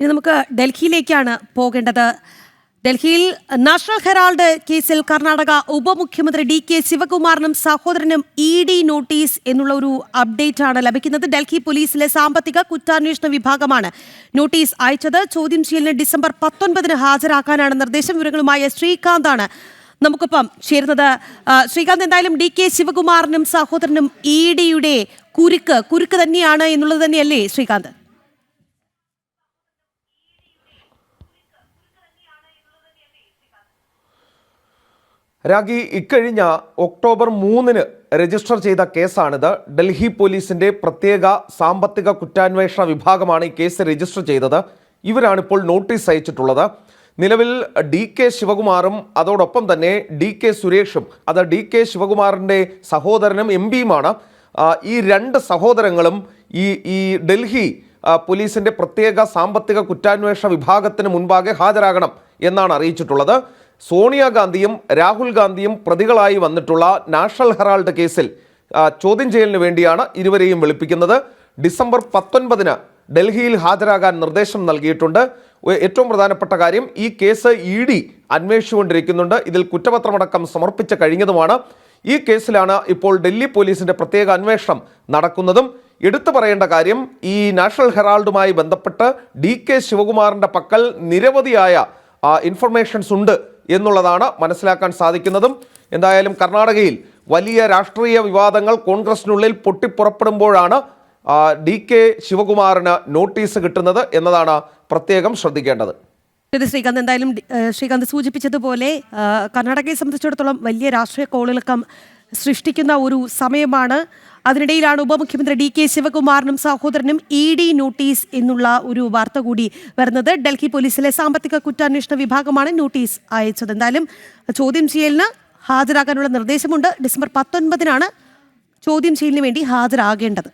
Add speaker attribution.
Speaker 1: ഇനി നമുക്ക് ഡൽഹിയിലേക്കാണ് പോകേണ്ടത്. ഡൽഹിയിൽ നാഷണൽ ഹെറാൾഡ് കേസിൽ കർണാടക ഉപമുഖ്യമന്ത്രി DK ശിവകുമാറിനും സഹോദരനും ED നോട്ടീസ് എന്നുള്ള ഒരു അപ്ഡേറ്റ് ആണ് ലഭിക്കുന്നത്. ഡൽഹി പോലീസിലെ സാമ്പത്തിക കുറ്റാന്വേഷണ വിഭാഗമാണ് നോട്ടീസ് അയച്ചത്. ചോദ്യം ചെയ്യലിന് ഡിസംബർ 19 ഹാജരാക്കാനാണ് നിർദ്ദേശം. വിവരങ്ങളുമായി ശ്രീകാന്താണ് നമുക്കൊപ്പം ചേരുന്നത്. ശ്രീകാന്ത്, എന്തായാലും DK ശിവകുമാറിനും സഹോദരനും EDയുടെ കുരുക്ക് തന്നെയാണ് എന്നുള്ളത് തന്നെയല്ലേ ശ്രീകാന്ത്?
Speaker 2: രാഗി, ഇക്കഴിഞ്ഞ ഒക്ടോബർ 3 രജിസ്റ്റർ ചെയ്ത കേസാണിത്. ഡൽഹി പോലീസിന്റെ പ്രത്യേക സാമ്പത്തിക കുറ്റാന്വേഷണ വിഭാഗമാണ് ഈ കേസ് രജിസ്റ്റർ ചെയ്തത്. ഇവരാണിപ്പോൾ നോട്ടീസ് അയച്ചിട്ടുള്ളത്. നിലവിൽ DK ശിവകുമാറും അതോടൊപ്പം തന്നെ DK സുരേഷും, അത് DK ശിവകുമാറിൻ്റെ സഹോദരനും MP-യുമാണ്. ഈ രണ്ട് സഹോദരങ്ങളും ഈ ഡൽഹി പോലീസിന്റെ പ്രത്യേക സാമ്പത്തിക കുറ്റാന്വേഷണ വിഭാഗത്തിന് മുൻപാകെ ഹാജരാകണം എന്നാണ് അറിയിച്ചിട്ടുള്ളത്. സോണിയാഗാന്ധിയും രാഹുൽ ഗാന്ധിയും പ്രതികളായി വന്നിട്ടുള്ള നാഷണൽ ഹെറാൾഡ് കേസിൽ ചോദ്യം ചെയ്യലിന് വേണ്ടിയാണ് ഇരുവരെയും വിളിപ്പിക്കുന്നത്. ഡിസംബർ 19 ഡൽഹിയിൽ ഹാജരാകാൻ നിർദ്ദേശം നൽകിയിട്ടുണ്ട്. ഏറ്റവും പ്രധാനപ്പെട്ട കാര്യം, ഈ കേസ് ED അന്വേഷിച്ചുകൊണ്ടിരിക്കുന്നുണ്ട്. ഇതിൽ കുറ്റപത്രമടക്കം സമർപ്പിച്ച് കഴിഞ്ഞതുമാണ്. ഈ കേസിലാണ് ഇപ്പോൾ ഡൽഹി പോലീസിന്റെ പ്രത്യേക അന്വേഷണം നടക്കുന്നതും. എടുത്തു പറയേണ്ട കാര്യം, ഈ നാഷണൽ ഹെറാൾഡുമായി ബന്ധപ്പെട്ട് DK ശിവകുമാറിന്റെ പക്കൽ നിരവധിയായ ഇൻഫർമേഷൻസ് ഉണ്ട് എന്നുള്ളതാണ് മനസ്സിലാക്കാൻ സാധിക്കുന്നതും. എന്തായാലും കർണാടകയിൽ വലിയ രാഷ്ട്രീയ വിവാദങ്ങൾ കോൺഗ്രസിനുള്ളിൽ പൊട്ടിപ്പുറപ്പെടുമ്പോഴാണ് DK ശിവകുമാറിന് നോട്ടീസ് കിട്ടുന്നത് എന്നതാണ് പ്രത്യേകം ശ്രദ്ധിക്കേണ്ടത്.
Speaker 1: ശ്രീകാന്ത്, എന്തായാലും ശ്രീകാന്ത് സൂചിപ്പിച്ചതുപോലെ കർണാടകയെ സംബന്ധിച്ചിടത്തോളം വലിയ രാഷ്ട്രീയ കോളിളക്കം സൃഷ്ടിക്കുന്ന ഒരു സമയമാണ്. അതിനിടയിലാണ് ഉപമുഖ്യമന്ത്രി DK ശിവകുമാറിനും സഹോദരനും ED നോട്ടീസ് എന്നുള്ള ഒരു വാർത്ത കൂടി വരുന്നത്. ഡൽഹി പോലീസിലെ സാമ്പത്തിക കുറ്റാന്വേഷണ വിഭാഗമാണ് നോട്ടീസ് അയച്ചത്. എന്തായാലും ചോദ്യം ചെയ്യലിന് ഹാജരാകാനുള്ള നിർദ്ദേശമുണ്ട്. ഡിസംബർ 19 ചോദ്യം ചെയ്യലിന് വേണ്ടി ഹാജരാകേണ്ടത്.